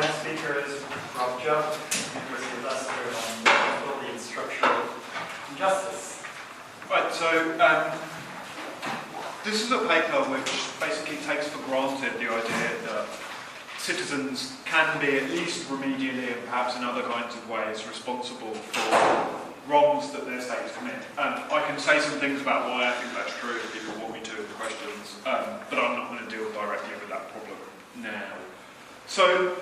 next speaker is Jubb, University of Leicester, on Responsibility and Structural Injustice. Right, so this is a paper which basically takes for granted the idea that citizens can be, at least remedially and perhaps in other kinds of ways, responsible for wrongs that their states commit. I can say some things about why I think that's true if people want me to in the questions, but I'm not going to deal directly with that problem now. So,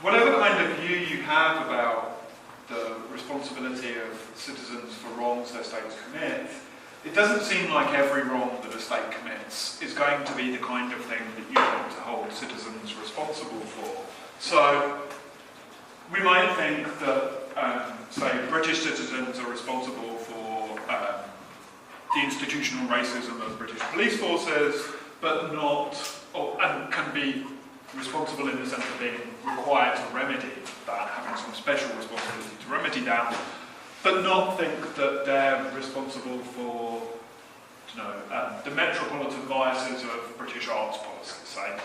whatever kind of view you have about the responsibility of citizens for wrongs their states commit, it doesn't seem like every wrong that a state commits is going to be the kind of thing that you want to hold citizens responsible for. So, we might think that, say, British citizens are responsible for the institutional racism of British police forces, but not, and can be responsible in the sense of being required to remedy that, having some special responsibility to remedy that, but not think that they're responsible for, the metropolitan biases of British arts policy, say.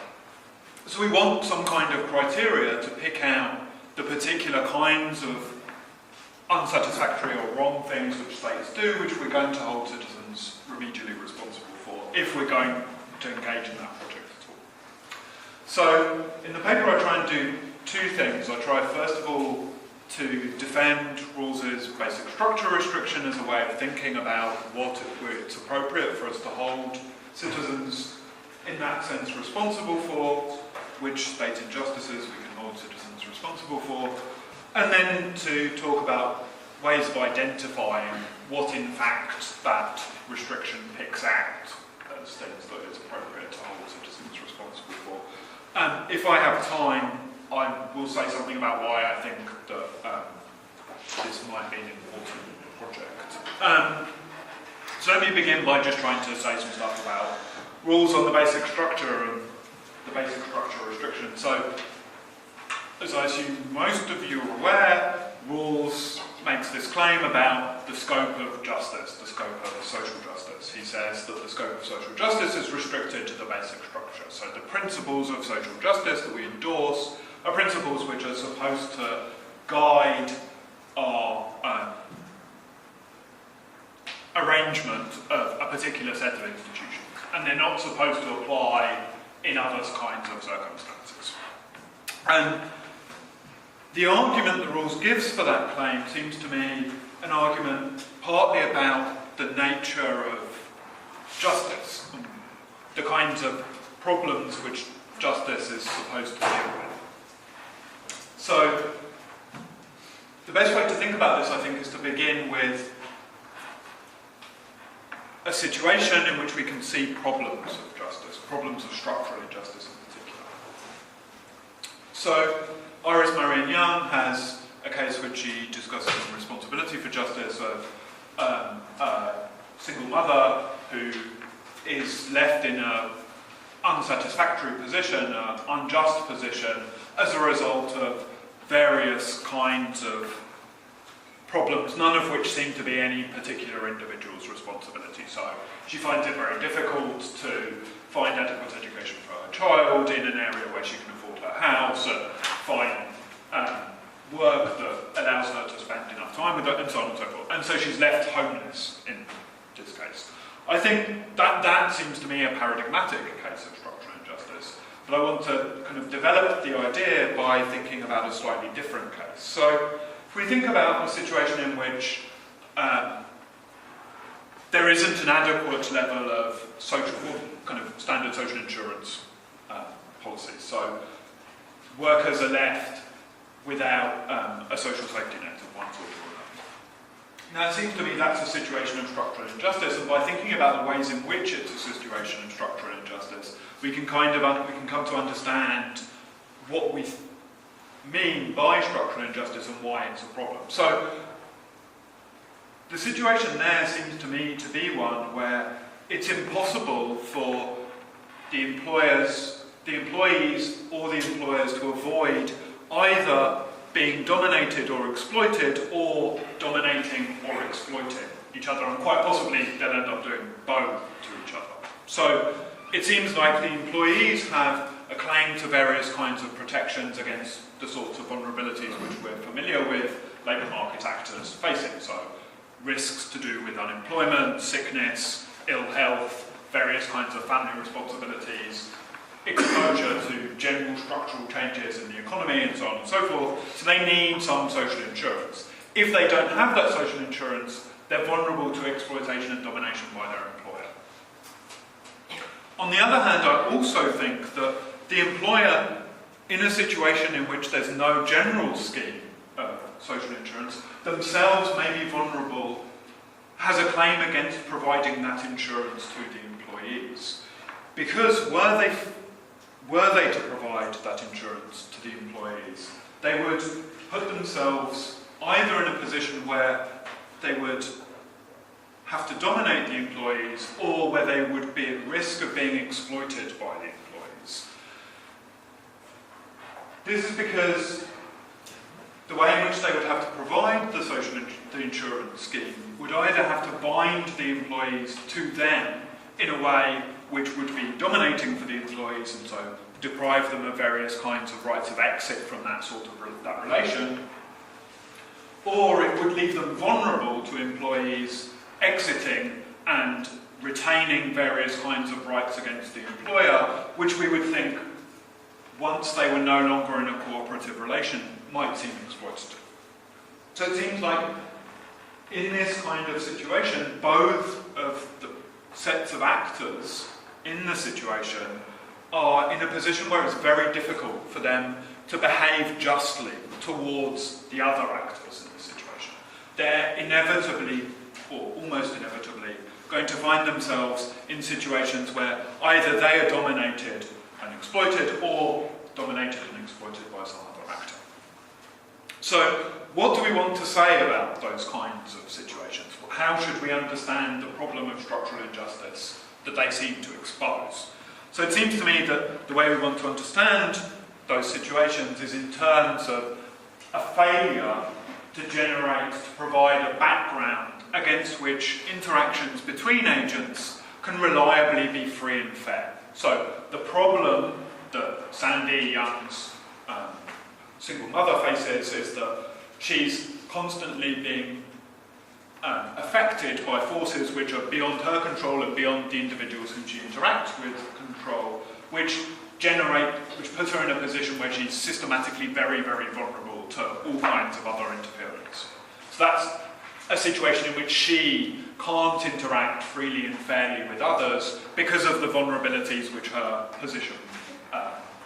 So we want some kind of criteria to pick out the particular kinds of unsatisfactory or wrong things which states do, which we're going to hold citizens remedially responsible for, if we're going to engage in that project at all. So, in the paper I try and do two things. I try, first of all, to defend Rawls's basic structure restriction as a way of thinking about what it's appropriate for us to hold citizens in that sense responsible for, which state injustices we can hold citizens responsible for, and then to talk about ways of identifying what in fact that restriction picks out as things that it's appropriate to hold citizens responsible for. If I have time, I will say something about why I think that this might be an important project. So let me begin by just trying to say some stuff about rules on the basic structure and the basic structure restriction. So, as I assume most of you are aware, Rawls makes this claim about the scope of justice, the scope of social justice. He says that the scope of social justice is restricted to the basic structure. So the principles of social justice that we endorse are principles which are supposed to guide our arrangement of a particular set of institutions. And they're not supposed to apply in other kinds of circumstances. And the argument that Rawls gives for that claim seems to me an argument partly about the nature of justice, the kinds of problems which justice is supposed to deal with. So, the best way to think about this, I think, is to begin with a situation in which we can see problems of justice, problems of structural injustice in particular. So, Iris Marion Young has a case which she discusses in Responsibility for Justice of a single mother who is left in an unsatisfactory position, an unjust position, as a result of various kinds of problems, none of which seem to be any particular individual's responsibility. So she finds it very difficult to find adequate education for her child in an area where she can afford her house, and find work that allows her to spend enough time with her, and so on and so forth. And so she's left homeless in this case. I think that seems to me a paradigmatic case of structural injustice, but I want to kind of develop the idea by thinking about a slightly different case. So, if we think about a situation in which there isn't an adequate level of kind of standard social insurance policies, so workers are left without a social safety net of one sort or another. Now, it seems to me that's a situation of structural injustice, and by thinking about the ways in which it's a situation of structural injustice, we can come to understand what we mean by structural injustice and why it's a problem. So, the situation there seems to me to be one where it's impossible for the employees or the employers to avoid either being dominated or exploited, or dominating or exploiting each other, and quite possibly they'll end up doing both to each other. So it seems like the employees have a claim to various kinds of protections against the sorts of vulnerabilities which we're familiar with labour market actors facing. So risks to do with unemployment, sickness, ill health, various kinds of family responsibilities, exposure to general structural changes in the economy and so on and so forth. So they need some social insurance. If they don't have that social insurance, they're vulnerable to exploitation and domination by their employer. On the other hand, I also think that the employer, in a situation in which there's no general scheme of social insurance, themselves may be vulnerable, has a claim against providing that insurance to the employees. Because were they to provide that insurance to the employees, they would put themselves either in a position where they would have to dominate the employees, or where they would be at risk of being exploited by the employees. This is because the way in which they would have to provide the insurance scheme would either have to bind the employees to them in a way which would be dominating for the employees and so deprive them of various kinds of rights of exit from that relation, or it would leave them vulnerable to employees exiting and retaining various kinds of rights against the employer, which we would think, once they were no longer in a cooperative relation, might seem exploitative. So it seems like in this kind of situation, both of the sets of actors in the situation are in a position where it's very difficult for them to behave justly towards the other actors in the situation. They're inevitably, or almost inevitably, going to find themselves in situations where either they are dominated and exploited, or dominated and exploited by some other actor. So, what do we want to say about those kinds of situations? How should we understand the problem of structural injustice that they seem to expose? So it seems to me that the way we want to understand those situations is in terms of a failure to generate, to provide a background against which interactions between agents can reliably be free and fair. So the problem that Sandy Young's single mother faces is that she's constantly being affected by forces which are beyond her control and beyond the individuals whom she interacts with control, which puts her in a position where she's systematically very, very vulnerable to all kinds of other interference. So that's a situation in which she can't interact freely and fairly with others because of the vulnerabilities which her position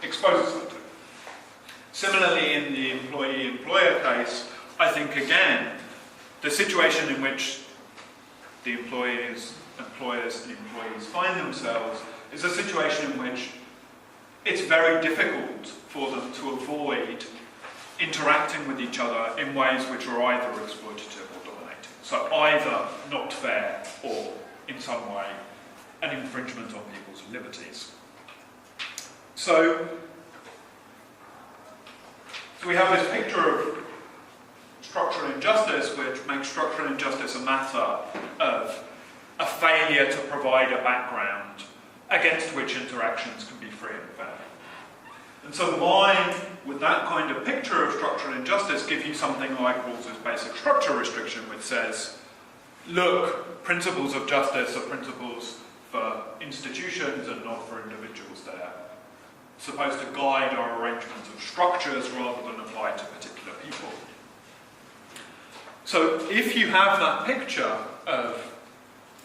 exposes her to. Similarly, in the employee-employer case, I think again, the situation in which the employers and employees find themselves is a situation in which it's very difficult for them to avoid interacting with each other in ways which are either exploitative or dominating. So either not fair or, in some way, an infringement on people's liberties. So we have this picture of structural injustice, which makes structural injustice a matter of a failure to provide a background against which interactions can be free and fair. And so why would that kind of picture of structural injustice give you something like Rawls's basic structure restriction, which says, look, principles of justice are principles for institutions and not for individuals. They're supposed to guide our arrangements of structures rather than apply to particular people. So if you have that picture of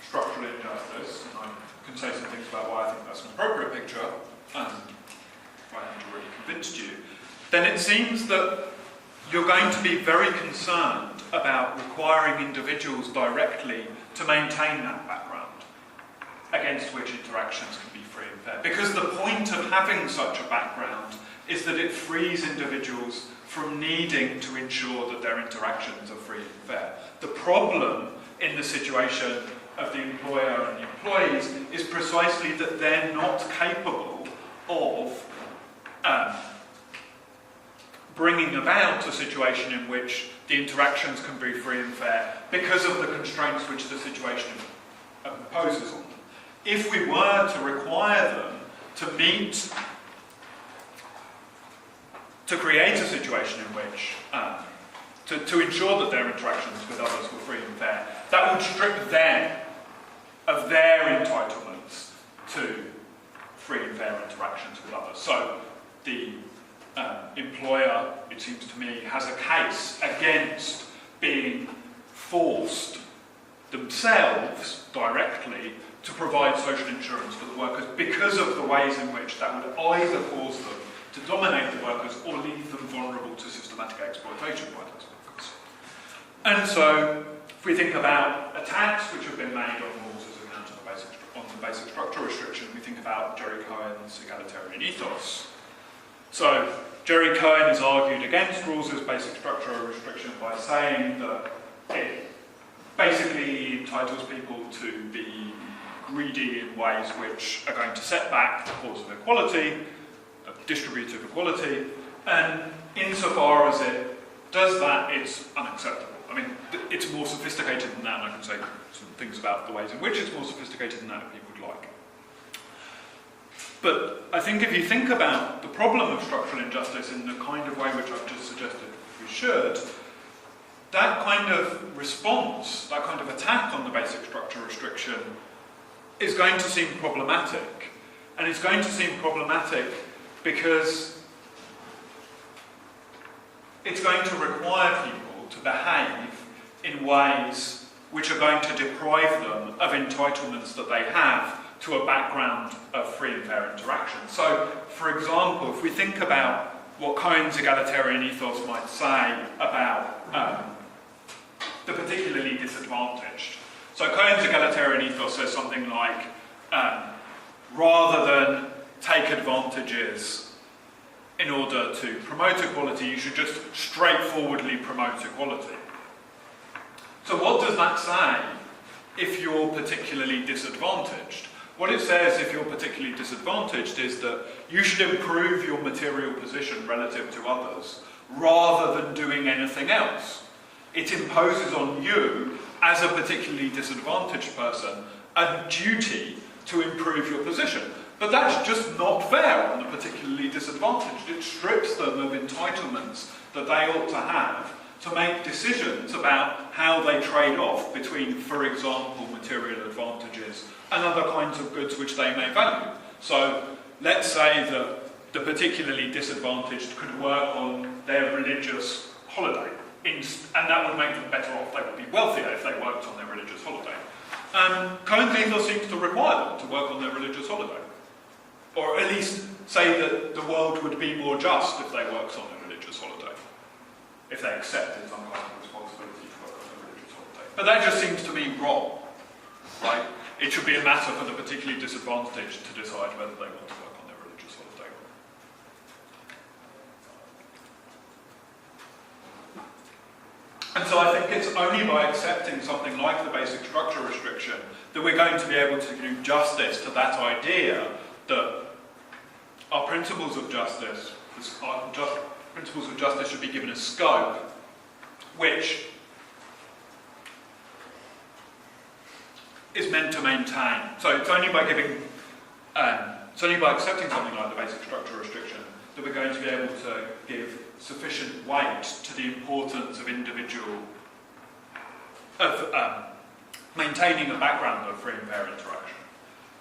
structural injustice, and I can say some things about why I think that's an appropriate picture, if I haven't already convinced you, then it seems that you're going to be very concerned about requiring individuals directly to maintain that background against which interactions can be free and fair. Because the point of having such a background is that it frees individuals from needing to ensure that their interactions are free and fair. The problem in the situation of the employer and the employees is precisely that they're not capable of bringing about a situation in which the interactions can be free and fair because of the constraints which the situation imposes on them. If we were to require them to meet to create a situation in which, to ensure that their interactions with others were free and fair, that would strip them of their entitlements to free and fair interactions with others. So the employer, it seems to me, has a case against being forced themselves directly to provide social insurance for the workers because of the ways in which that would either cause them to dominate the workers or leave them vulnerable to systematic exploitation by those workers. And so, if we think about attacks which have been made on rules as account of the basic structure restriction, we think about Jerry Cohen's egalitarian ethos. So, Jerry Cohen has argued against rules as basic structural restriction by saying that it basically entitles people to be greedy in ways which are going to set back the cause of equality, of distributive equality, and insofar as it does that, it's unacceptable. I mean, it's more sophisticated than that, and I can say some things about the ways in which it's more sophisticated than that if people would like. But I think if you think about the problem of structural injustice in the kind of way which I've just suggested we should, that kind of response, that kind of attack on the basic structure restriction is going to seem problematic. And it's going to seem problematic because it's going to require people to behave in ways which are going to deprive them of entitlements that they have to a background of free and fair interaction. So, for example, if we think about what Cohen's egalitarian ethos might say about the particularly disadvantaged. So Cohen's egalitarian ethos says something like, rather than take advantages in order to promote equality, you should just straightforwardly promote equality. So what does that say if you're particularly disadvantaged? What it says if you're particularly disadvantaged is that you should improve your material position relative to others rather than doing anything else. It imposes on you, as a particularly disadvantaged person, a duty to improve your position. But that's just not fair on the particularly disadvantaged. It strips them of entitlements that they ought to have to make decisions about how they trade off between, for example, material advantages and other kinds of goods which they may value. So let's say that the particularly disadvantaged could work on their religious holiday, and that would make them better off. They would be wealthier if they worked on their religious holiday. Cohen's ethos seems to require them to work on their religious holiday. Or at least say that the world would be more just if they worked on their religious holiday. If they accepted some kind of responsibility to work on their religious holiday. But that just seems to me wrong, right? It should be a matter for the particularly disadvantaged to decide whether they want to work on their religious holiday. And so I think it's only by accepting something like the basic structure restriction that we're going to be able to do justice to that idea that our principles of justice, principles of justice should be given a scope which is meant to maintain. So it's only by giving, it's only by accepting something like the basic structure restriction that we're going to be able to give sufficient weight to the importance of maintaining a background of free and fair interaction.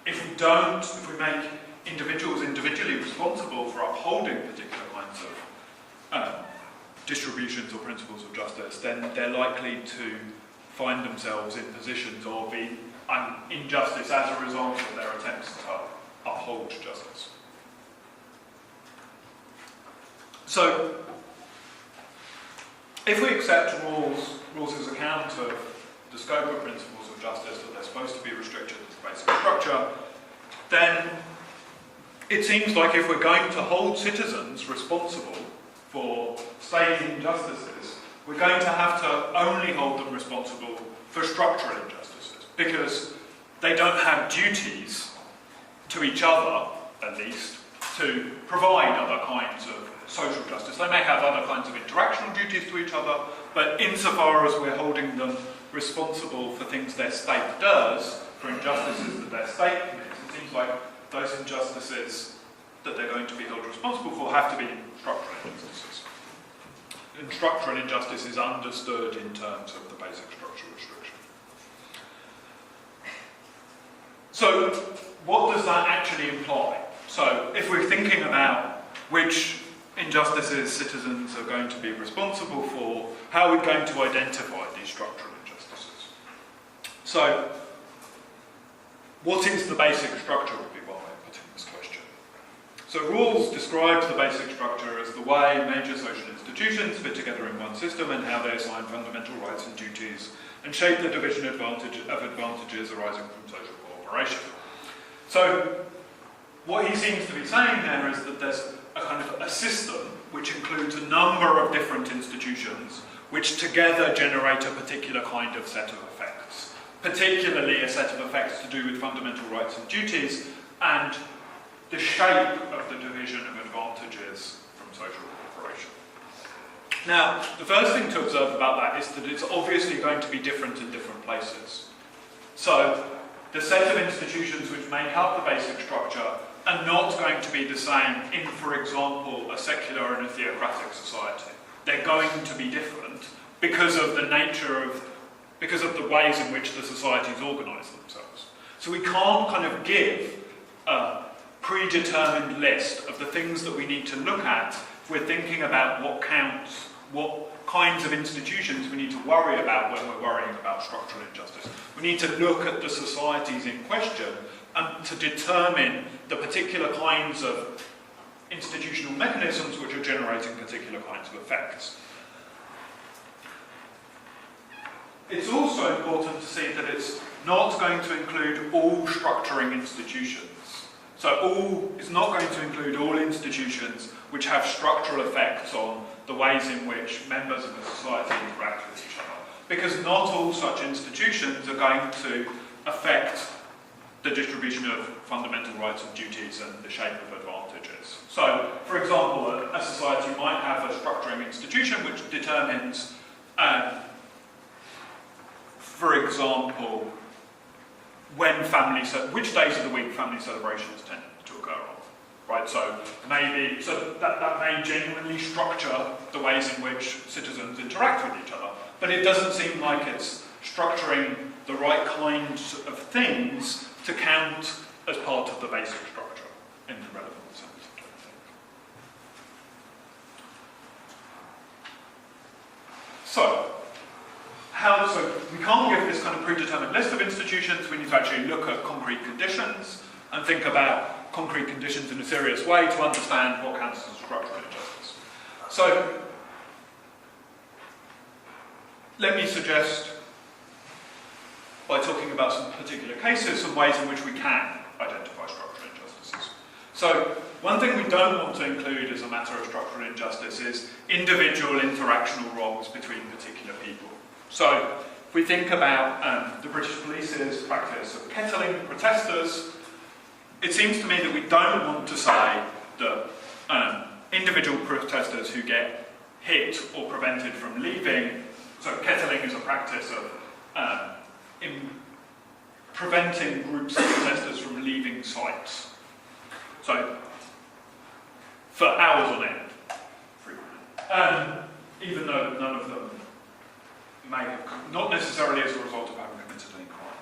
If we don't, if we make individuals individually responsible for upholding particular kinds of distributions or principles of justice, then they're likely to find themselves in positions of injustice as a result of their attempts to uphold justice. So, if we accept rules as account of the scope of principles of justice, that they're supposed to be restricted to the basic structure, then it seems like if we're going to hold citizens responsible for state injustices, we're going to have to only hold them responsible for structural injustices, because they don't have duties to each other, at least, to provide other kinds of social justice. They may have other kinds of interactional duties to each other, but insofar as we're holding them responsible for things their state does, for injustices that their state commits, it seems like those injustices that they're going to be held responsible for have to be structural injustices. And structural injustice is understood in terms of the basic structural restriction. So, what does that actually imply? So, if we're thinking about which injustices citizens are going to be responsible for, how are we going to identify these structural injustices? So, what is the basic structure would be one way of putting this question. So Rawls describes the basic structure as the way major social institutions fit together in one system and how they assign fundamental rights and duties and shape the division of advantages arising from social cooperation. So what he seems to be saying there is that there's a kind of a system which includes a number of different institutions which together generate a particular kind of set of effects, particularly a set of effects to do with fundamental rights and duties and the shape of the division of advantages from social cooperation. Now, the first thing to observe about that is that it's obviously going to be different in different places. So, the set of institutions which make up the basic structure are not going to be the same in, for example, a secular and a theocratic society. They're going to be different because of the nature of, because of the ways in which the societies organise themselves. So we can't kind of give a predetermined list of the things that we need to look at if we're thinking about what counts, what kinds of institutions we need to worry about when we're worrying about structural injustice. We need to look at the societies in question and to determine the particular kinds of institutional mechanisms which are generating particular kinds of effects. It's also important to see that it's not going to include all structuring institutions. So it's not going to include all institutions which have structural effects on the ways in which members of a society interact with each other. Because not all such institutions are going to affect the distribution of fundamental rights and duties and the shape of advantages. So, for example, a society might have a structuring institution which determines, for example, which days of the week family celebrations tend to occur on. Right, so that may genuinely structure the ways in which citizens interact with each other, but it doesn't seem like it's structuring the right kinds of things to count as part of the basic structure in the relevant sense. So we can't give this kind of predetermined list of institutions. We need to actually look at concrete conditions and think about concrete conditions in a serious way to understand what counts as structural injustice. So, let me suggest, by talking about some particular cases, some ways in which we can identify structural injustices. So, one thing we don't want to include as a matter of structural injustice is individual interactional wrongs between particular people. So, if we think about the British Police's practice of kettling protesters, it seems to me that we don't want to say that individual protesters who get hit or prevented from leaving, so kettling is a practice of preventing groups of protesters from leaving sites. So, for hours on end, frequently. Even though none of them may have, not necessarily as a result of having committed any crime,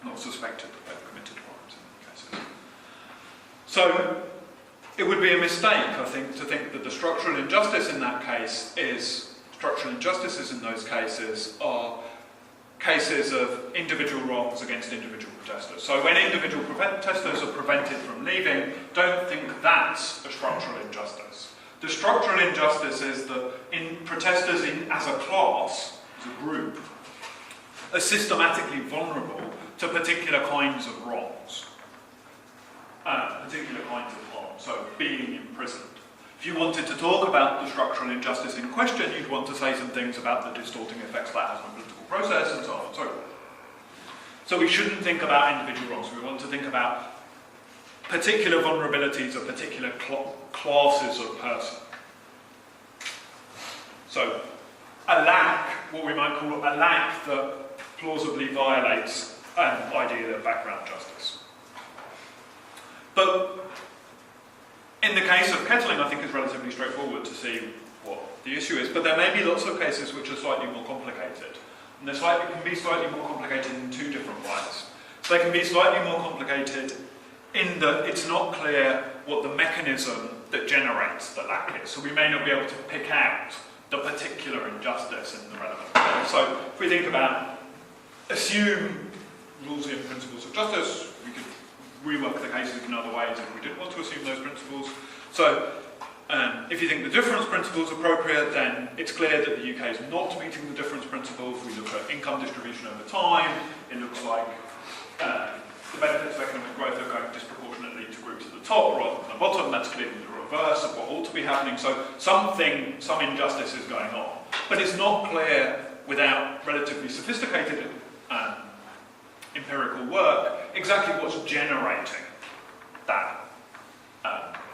not suspected that they've committed crimes in many cases. So, it would be a mistake, I think, to think that the structural injustice in that case is, structural injustices in those cases are cases of individual wrongs against individual protesters. So when individual protesters are prevented from leaving, don't think that's a structural injustice. The structural injustice is that protesters as a class, as a group, are systematically vulnerable to particular kinds of wrongs, particular kinds of harm, so being imprisoned. If you wanted to talk about the structural injustice in question, you'd want to say some things about the distorting effects that has on the political process and so on and so forth. So we shouldn't think about individual wrongs, we want to think about particular vulnerabilities of particular classes of person. So a lack, what we might call a lack that plausibly violates an idea of background justice. But In the case of kettling, I think it's relatively straightforward to see what the issue is, but there may be lots of cases which are slightly more complicated. And they can be slightly more complicated in two different ways. So they can be slightly more complicated in that it's not clear what the mechanism that generates the lack is. So we may not be able to pick out the particular injustice in the relevant case. So if we think about, assume rules and principles of justice, we could rework the cases in other ways if we didn't want to assume those principles. So if you think the difference principle is appropriate, then it's clear that the UK is not meeting the difference principle. If we look at income distribution over time, it looks like the benefits of economic growth are going disproportionately to groups at the top rather than the bottom. That's clearly the reverse of what ought to be happening. So some injustice is going on. But it's not clear, without relatively sophisticated empirical work, exactly what's generating that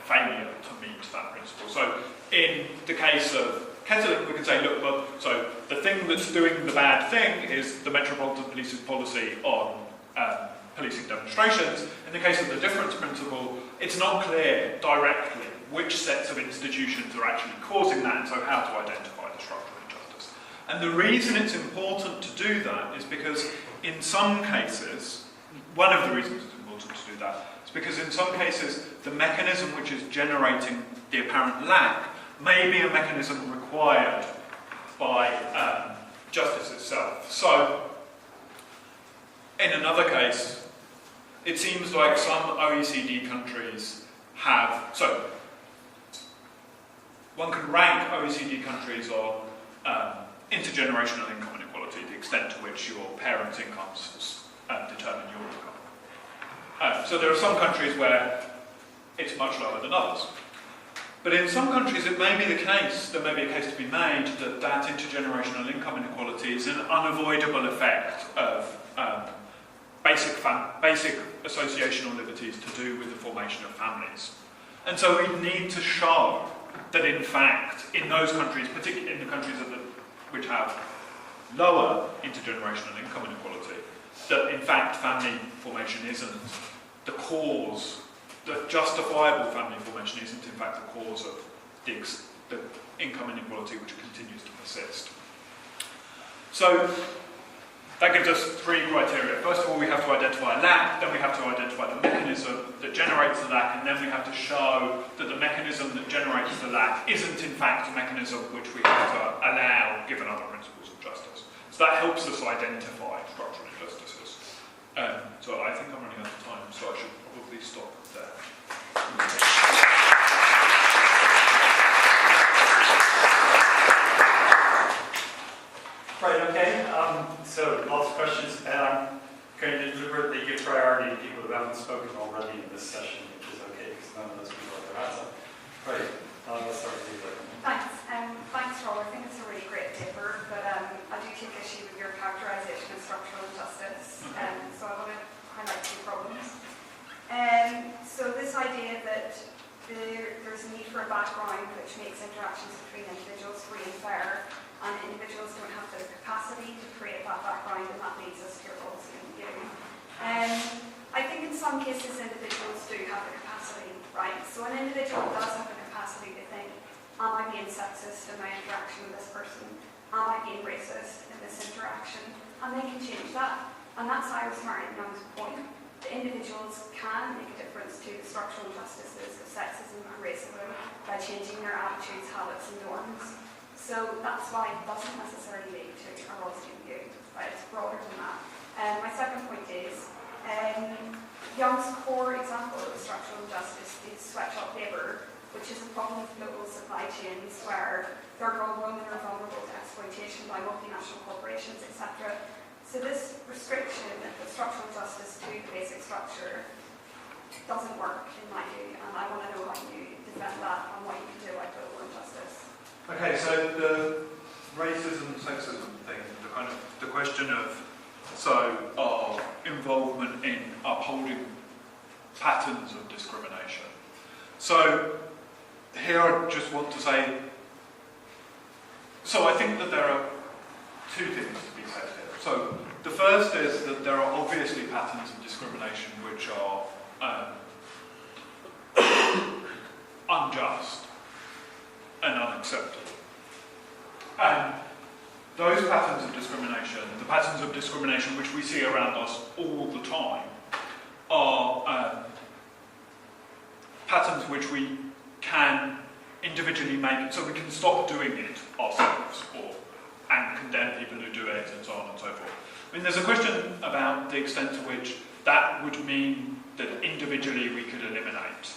failure to meet that principle. So in the case of kettling, we can say, look, well, so the thing that's doing the bad thing is the Metropolitan Police's policy on policing demonstrations. In the case of the difference principle, it's not clear directly which sets of institutions are actually causing that, and so how to identify the structural injustice. And the reason it's important to do that is because in some cases, one of the reasons it's important to do that is because in some cases the mechanism which is generating the apparent lack may be a mechanism required by justice itself. So in another case, it seems like some OECD countries have, so one can rank OECD countries on intergenerational income inequality, the extent to which your parents' incomes determine your income. So there are some countries where it's much lower than others. But in some countries it may be the case, there may be a case to be made, that intergenerational income inequality is an unavoidable effect of basic associational liberties to do with the formation of families. And so we need to show that in fact, in those countries, particularly in the countries which have lower intergenerational income inequality, that in fact family formation isn't the cause, that justifiable family formation isn't in fact the cause of the income inequality which continues to persist. So that gives us three criteria. First of all, we have to identify a lack, then we have to identify the mechanism that generates the lack, and then we have to show that the mechanism that generates the lack isn't in fact a mechanism which we have to allow given other principles of justice. So that helps us identify structural injustices. So I think I'm running out of time, so I should probably stop there. Right, okay. So lots of questions, and I'm going to deliberately give priority to people who haven't spoken already in this session, which is okay, because none of those people have their hands up. Right, let's start with you. Thanks. Thanks, Rob. I think it's a really great paper, but I do take issue with your characterisation of structural injustice, so I want to highlight two problems. So this idea that there's a need for a background which makes interactions between individuals free and fair, and individuals don't have the capacity to create that background, and that leads us to your policy review. I think in some cases individuals do have the capacity, right? So an individual does have the capacity to think, am I being sexist in my interaction with this person? Am I being racist in this interaction? And they can change that. And that's Iris Martin Young's point. The individuals can make a difference to the structural injustices of sexism and racism by changing their attitudes, habits and norms. So that's why it doesn't necessarily lead to a Rothstein view, right? It's broader than that. My second point is, Young's core example of structural injustice is sweatshop labour, which is a problem with global supply chains where third world women are vulnerable to exploitation by multinational corporations, etc. So this restriction of structural justice to the basic structure doesn't work, in my view, and I want to know how you defend that and what you can do about global injustice. Okay, so the racism, sexism thing, the question of our involvement in upholding patterns of discrimination. So here I just want to say, so I think that there are two things to be said here. So the first is that there are obviously patterns of discrimination which are patterns of discrimination, the patterns of discrimination which we see around us all the time, are patterns which we can individually make, so we can stop doing it ourselves, and condemn people who do it, and so on and so forth. I mean, there's a question about the extent to which that would mean that individually we could eliminate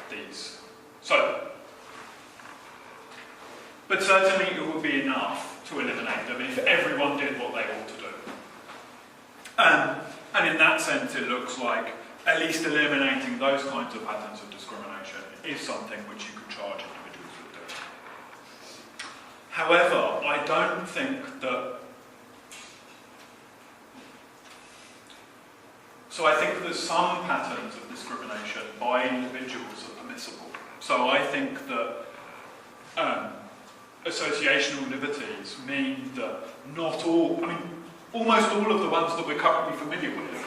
these. But certainly it would be enough to eliminate them if everyone did what they ought to do. And in that sense, it looks like at least eliminating those kinds of patterns of discrimination is something which you could charge individuals with doing. However, I don't think that... So I think that some patterns of discrimination by individuals are permissible. So I think that associational liberties mean that not all, I mean, almost all of the ones that we're currently familiar with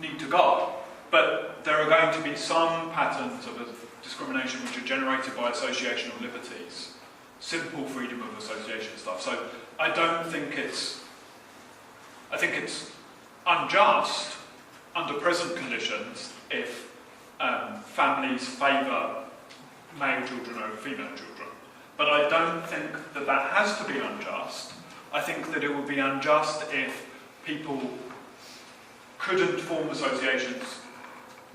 need to go. But there are going to be some patterns of discrimination which are generated by associational liberties, simple freedom of association stuff. So I don't think it's, I think it's unjust under present conditions if families favour male children over female children. But I don't think that that has to be unjust. I think that it would be unjust if people couldn't form associations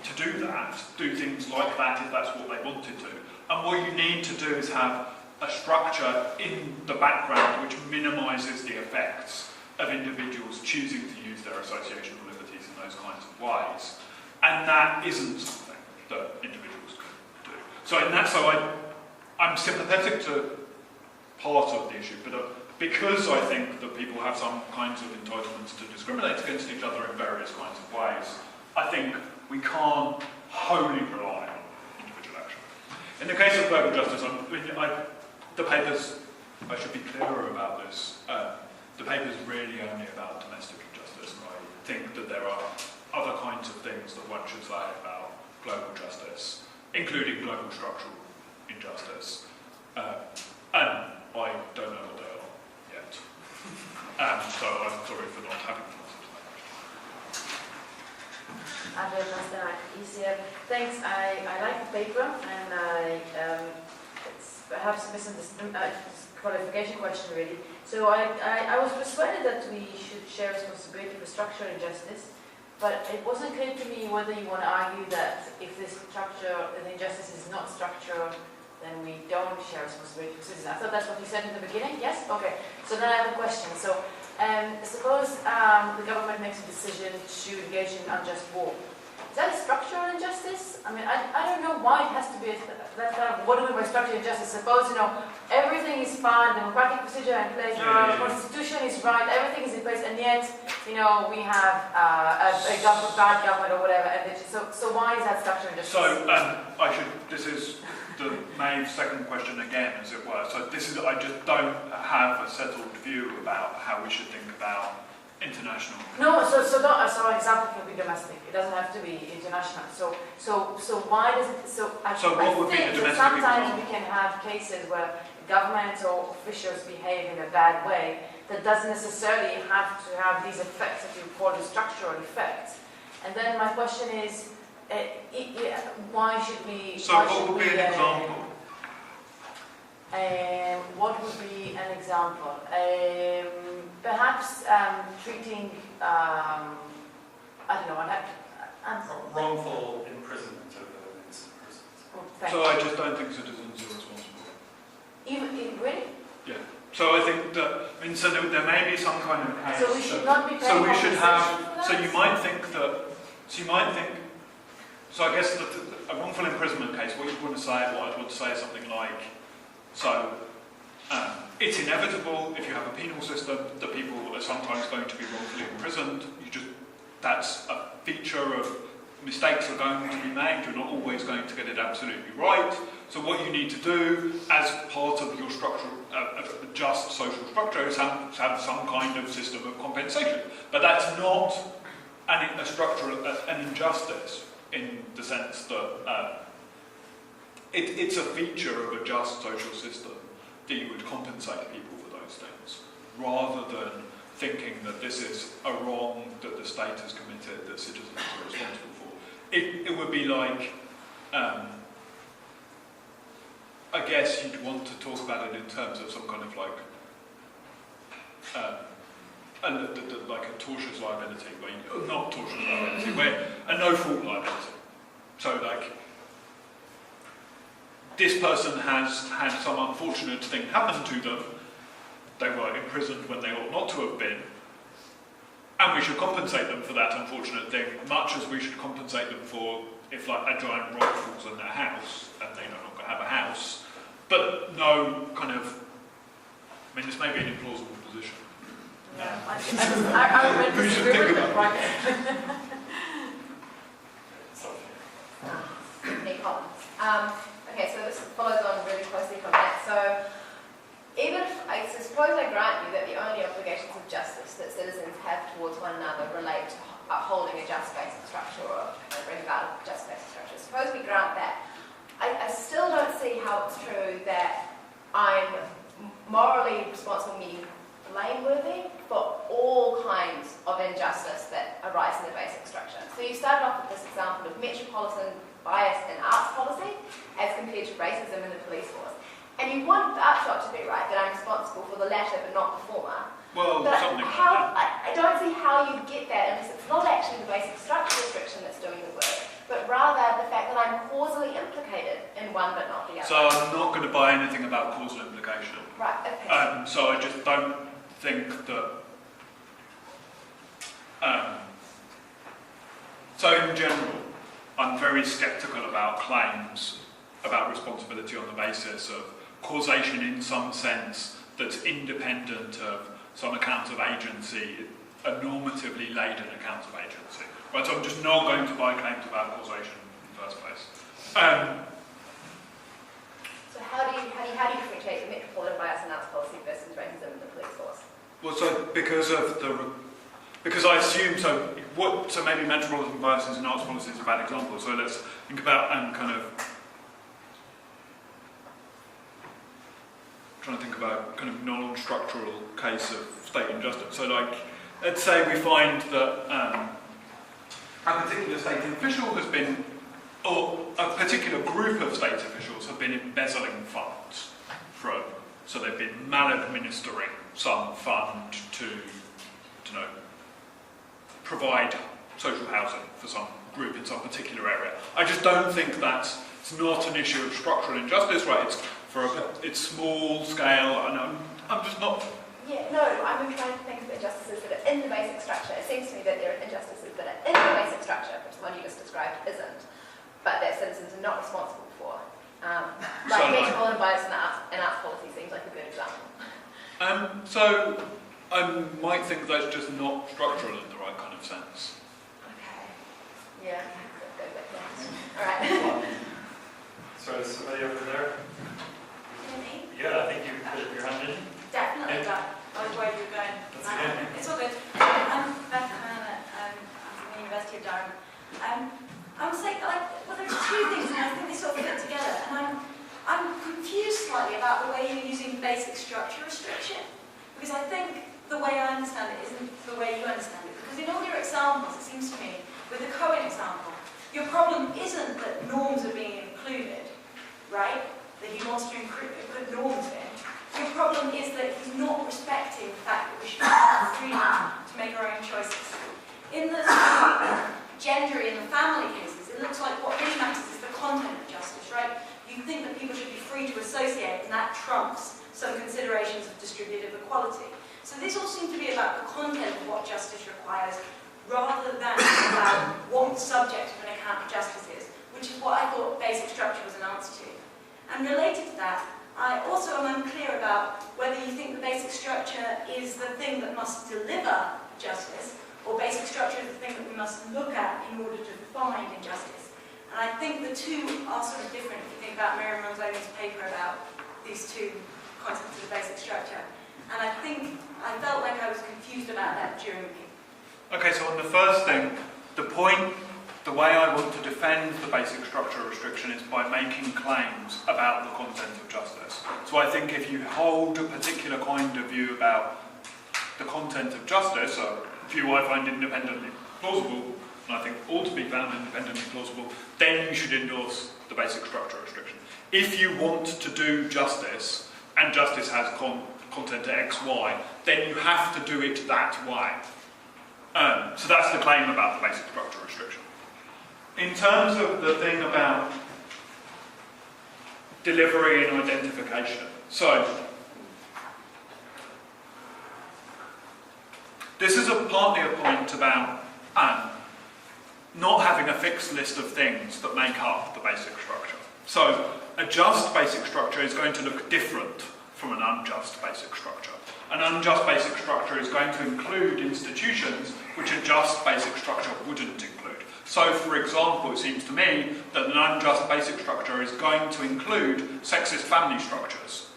to do that, do things like that if that's what they wanted to. And what you need to do is have a structure in the background which minimises the effects of individuals choosing to use their associational liberties in those kinds of ways. And that isn't something that individuals can do. So in that, I'm sympathetic to part of the issue, but because I think that people have some kinds of entitlements to discriminate against each other in various kinds of ways, I think we can't wholly rely on individual action. In the case of global justice, the papers, I should be clearer about this, the paper's really only about domestic injustice, and I think that there are other kinds of things that one should say about global justice, including global structural injustice, and I don't know what they are yet. So I'm sorry for not having an answer to that question. Thanks. I like the paper, and it's perhaps a qualification question really. So I was persuaded that we should share responsibility for structural injustice, but it wasn't clear to me whether you want to argue that if the injustice is not structural, then we don't share responsibility for citizens. I thought that's what you said in the beginning. Yes? Okay. So then I have a question. So suppose the government makes a decision to engage in unjust war. Is that a structural injustice? I mean, I don't know why it has to be that kind of, what do we mean by structural injustice? Suppose, everything is fine, democratic procedure in place, the constitution is right, everything is in place, and yet, we have bad government or whatever. And so why is that structural injustice? So, this is the main second question again, as it were. So I just don't have a settled view about how we should think about international. No, so example can be domestic. It doesn't have to be international. So why does it? So what would be the domestic sometimes example? we can have cases where governments or officials behave in a bad way that doesn't necessarily have to have these effects that you call the structural effects. And then my question is, why should we? So what would be an example? What would be an example? Perhaps treating, I don't know, wrongful imprisonment of an innocent person. So I just don't think citizens are responsible. Really? Yeah. So I think that, so there may be some kind of case. So we should not be paying So we should have, for that? So I guess a wrongful imprisonment case, what I'd want to say is something like, it's inevitable if you have a penal system that people are sometimes going to be wrongfully imprisoned. That's a feature of mistakes are going to be made. You're not always going to get it absolutely right. So what you need to do as part of your structure, of just social structure, is have some kind of system of compensation. But that's not an injustice in the sense that it's a feature of a just social system that you would compensate people for those things. rather than thinking that this is a wrong that the state has committed that citizens are responsible for. It would be like, I guess you'd want to talk about it in terms of some kind of like, like a tortious liability, not tortious liability, where a no-fault liability. So like, this person has had some unfortunate thing happen to them, they were imprisoned when they ought not to have been, and we should compensate them for that unfortunate thing, much as we should compensate them for if like a giant rock falls on their house and they no longer have a house. But no kind of, I mean, this may be an implausible position. Yeah, I would We should think about it. Any comments? Okay, so this follows on really closely from that. So, even if, I suppose I grant you that the only obligations of justice that citizens have towards one another relate to upholding a just basic structure or bringing about a just basic structure. Suppose we grant that. I still don't see how it's true that I'm morally responsible, meaning blameworthy, for all kinds of injustice that arise in the basic structure. So you started off with this example of metropolitan bias in arts policy as compared to racism in the police force. And you want the upshot to be right, that I'm responsible for the latter but not the former. Well, but something how, like that. I don't see how you get that unless it's not actually the basic structure restriction that's doing the work, but rather the fact that I'm causally implicated in one but not the other. So I'm not going to buy anything about causal implication. Right, okay. So I just don't think that... so in general, I'm very sceptical about claims about responsibility on the basis of causation in some sense that's independent of some account of agency, a normatively laden account of agency. Right, so I'm just not going to buy claims about causation in the first place. So how do you differentiate the metropolitan bias in arts policy versus racism in the police force? Well, so because I assume so maybe metropolitan biases in arts policy is a bad example. So let's think about trying to think about kind of non-structural case of state injustice. So like, let's say we find that a particular state official has been, or a particular group of state officials have been embezzling funds from, so they've been maladministering some fund to provide social housing for some group in some particular area. I just don't think it's not an issue of structural injustice, right? It's small scale, and I'm just not. Yeah, no, I'm trying to think of injustices that are in the basic structure. It seems to me that there are injustices that are in the basic structure, which the one you just described isn't, but that citizens are not responsible for. Like metropolitan bias in arts policy seems like a good example. So I might think that's just not structural in the right kind of sense. Okay. Yeah. All right. So is somebody over there? Me? Yeah, I think you put your hand in. Definitely, Yeah. but I was where you were going. That's okay. It's all good. I'm Beth Hanna, I'm from the University of Durham. I would say, well, there's two things, and I think they sort of fit together. And I'm confused slightly about the way you're using basic structure restriction, because I think the way I understand it isn't the way you understand it. Because in all your examples, it seems to me, with the Cohen example, your problem isn't that norms are being included, right? That he wants to put norms in. Your problem is that he's not respecting the fact that we should have freedom to make our own choices. In the gender in the family cases, it looks like what really matters is the content of justice, right? You think that people should be free to associate, and that trumps some considerations of distributive equality. So this all seems to be about the content of what justice requires, rather than about what the subject of an account of justice is, which is what I thought basic structure was an answer to. And related to that, I also am unclear about whether you think the basic structure is the thing that must deliver justice, or basic structure is the thing that we must look at in order to find injustice. And I think the two are sort of different if you think about Miriam Ramzoni's paper about these two concepts of basic structure. And I think I felt like I was confused about that during the Okay, so on the first thing, the way I want to defend the basic structure restriction is by making claims about the content of justice. So I think if you hold a particular kind of view about the content of justice, a view I find independently plausible, and I think ought to be found independently plausible, then you should endorse the basic structure restriction. If you want to do justice, and justice has content X, Y, then you have to do it that way. So that's the claim about the basic structure restriction. In terms of the thing about delivery and identification, so this is partly a point about not having a fixed list of things that make up the basic structure. So a just basic structure is going to look different from an unjust basic structure. An unjust basic structure is going to include institutions which a just basic structure wouldn't include. So, for example, it seems to me that an unjust basic structure is going to include sexist family structures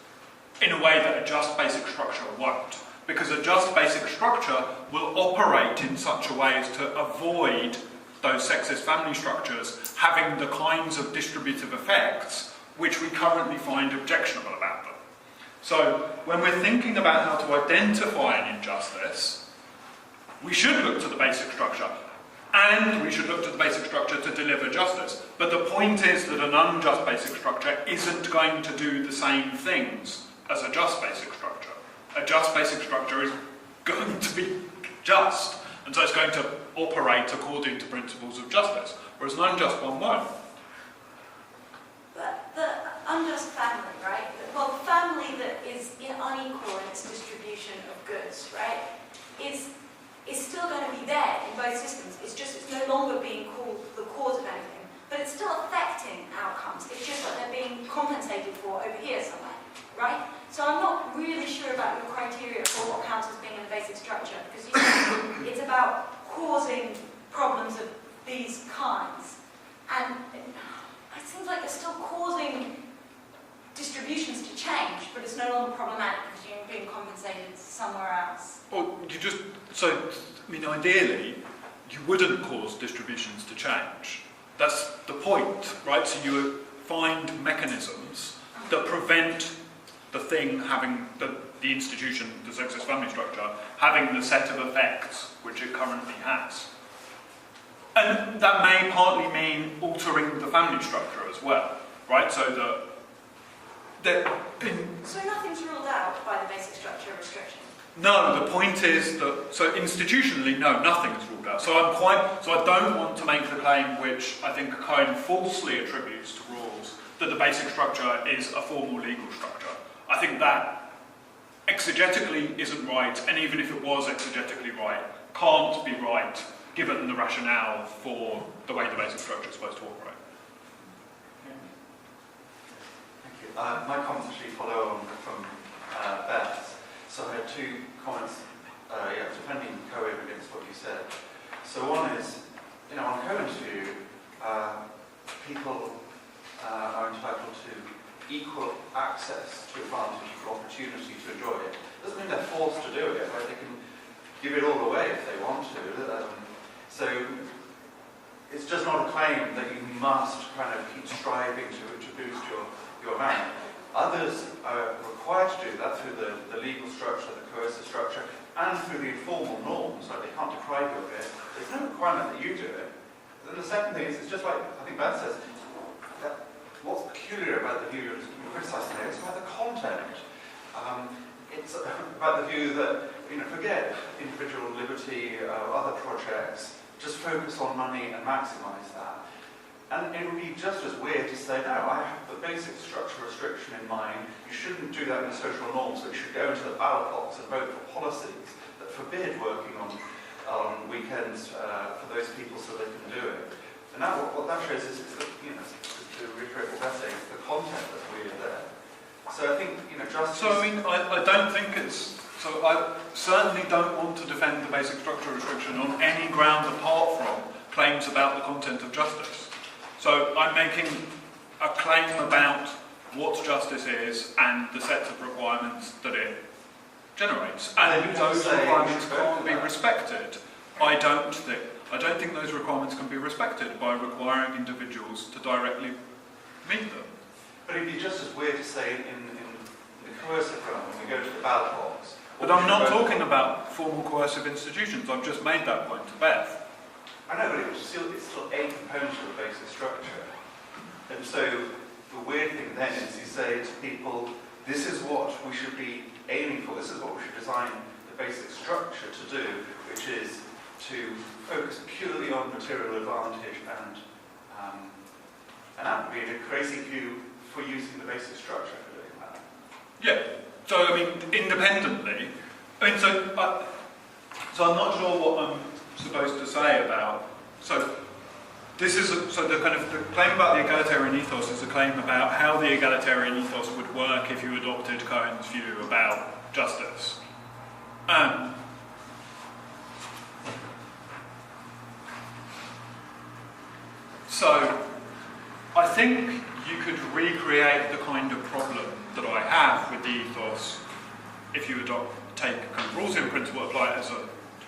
in a way that a just basic structure won't. Because a just basic structure will operate in such a way as to avoid those sexist family structures having the kinds of distributive effects which we currently find objectionable about them. So, when we're thinking about how to identify an injustice, we should look to the basic structure, and we should look to the basic structure to deliver justice. But the point is that an unjust basic structure isn't going to do the same things as a just basic structure. A just basic structure is going to be just, and so it's going to operate according to principles of justice, whereas an unjust one won't. But the unjust family, right? Well, the family that is unequal in its distribution of goods, right, is still going to be there in both systems. It's no longer being called the cause of anything, but it's still affecting outcomes. It's just that they're being compensated for over here somewhere, right? So I'm not really sure about your criteria for what counts as being in the basic structure, because you said it's about causing problems of these kinds. And it seems like it's still causing distributions to change, but it's no longer problematic because you're being compensated somewhere else. Well, ideally, you wouldn't cause distributions to change. That's the point, right? So you would find mechanisms that prevent the thing having, the institution, the sexist family structure, having the set of effects which it currently has. And that may partly mean altering the family structure as well, right? So So nothing's ruled out by the basic structure restriction? No, the point is that, so institutionally, no, nothing is ruled out. So I don't want to make the claim which I think Cohen falsely attributes to rules, that the basic structure is a formal legal structure. I think that exegetically isn't right, and even if it was exegetically right, can't be right given the rationale for the way the basic structure is supposed to operate. Thank you. My comments actually follow on from Beth's. So I had two comments, defending Cohen against what you said. So one is, on Cohen's view, people are entitled to equal access to advantage or opportunity to enjoy it. Doesn't mean they're forced to do it, right? They can give it all away if they want to. So it's just not a claim that you must kind of keep striving to boost your amount. Others are required to do that through the legal structure, the coercive structure, and through the informal norms, like they can't deprive you of it. There's no requirement that you do it. Then the second thing is, it's just like, I think Beth says, that what's peculiar about the view you're criticising there is about the content. It's about the view that, forget individual liberty, other projects, just focus on money and maximise that. And it would be just as weird to say, no, I have the basic structure restriction in mind, you shouldn't do that in the social norms, but you should go into the ballot box and vote for policies that forbid working on weekends for those people so they can do it. And now what that shows is that, to reiterate what they're saying, it's the content that's weird there. So I think, justice... So I don't think it's... So I certainly don't want to defend the basic structure restriction on any ground apart from claims about the content of justice. So I'm making a claim about what justice is and the sets of requirements that it generates. And those requirements can't be respected. I don't think those requirements can be respected by requiring individuals to directly meet them. But it'd be just as weird to say in the coercive realm, when we go to the ballot box, But I'm not talking about formal coercive institutions. I've just made that point to Beth. I know, but it's still a component of the basic structure. And so the weird thing then is you say to people, this is what we should be aiming for, this is what we should design the basic structure to do, which is to focus purely on material advantage and that would be a crazy view for using the basic structure for doing that. Yeah. So, I mean, independently, so I'm not sure what I'm supposed to say about. So, the kind of the claim about the egalitarian ethos is a claim about how the egalitarian ethos would work if you adopted Cohen's view about justice. So, I think you could recreate the kind of problem that I have with the ethos if you take kind of Rawlsian principle, apply it as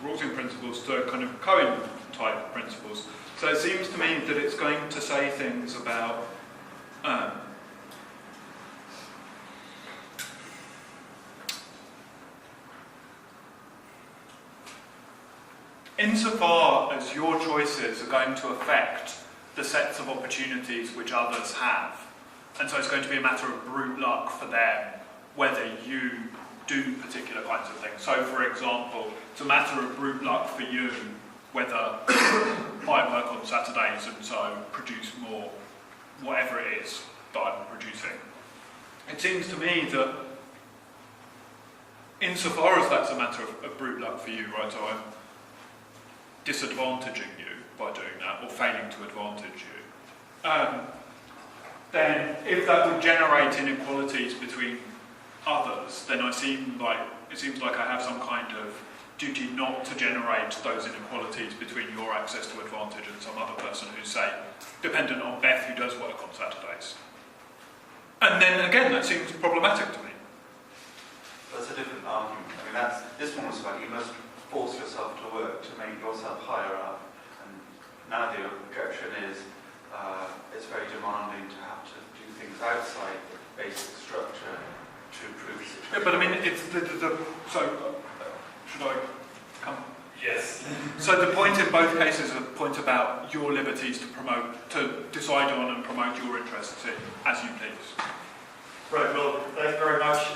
Rawlsian principles to kind of Cohen type principles. So it seems to me that it's going to say things about insofar as your choices are going to affect the sets of opportunities which others have, and so it's going to be a matter of brute luck for them whether you do particular kinds of things. So, for example, it's a matter of brute luck for you whether I work on Saturdays and so produce more, whatever it is that I'm producing. It seems to me that insofar as that's a matter of brute luck for you, right, so I'm disadvantaging you by doing that, or failing to advantage you, then if that would generate inequalities between others, then it seems like I have some kind of duty not to generate those inequalities between your access to advantage and some other person who's, say, dependent on Beth who does work on Saturdays. And then again, that seems problematic to me. That's a different argument. I mean, this one was about you must force yourself to work to make yourself higher up. And now the objection is it's very demanding to have to do things outside the basic structure to improve the situation. Yeah, but I mean, it's should I come? Yes. So the point in both cases is a point about your liberties to decide on and promote your interests in, as you please. Right, well, thanks very much.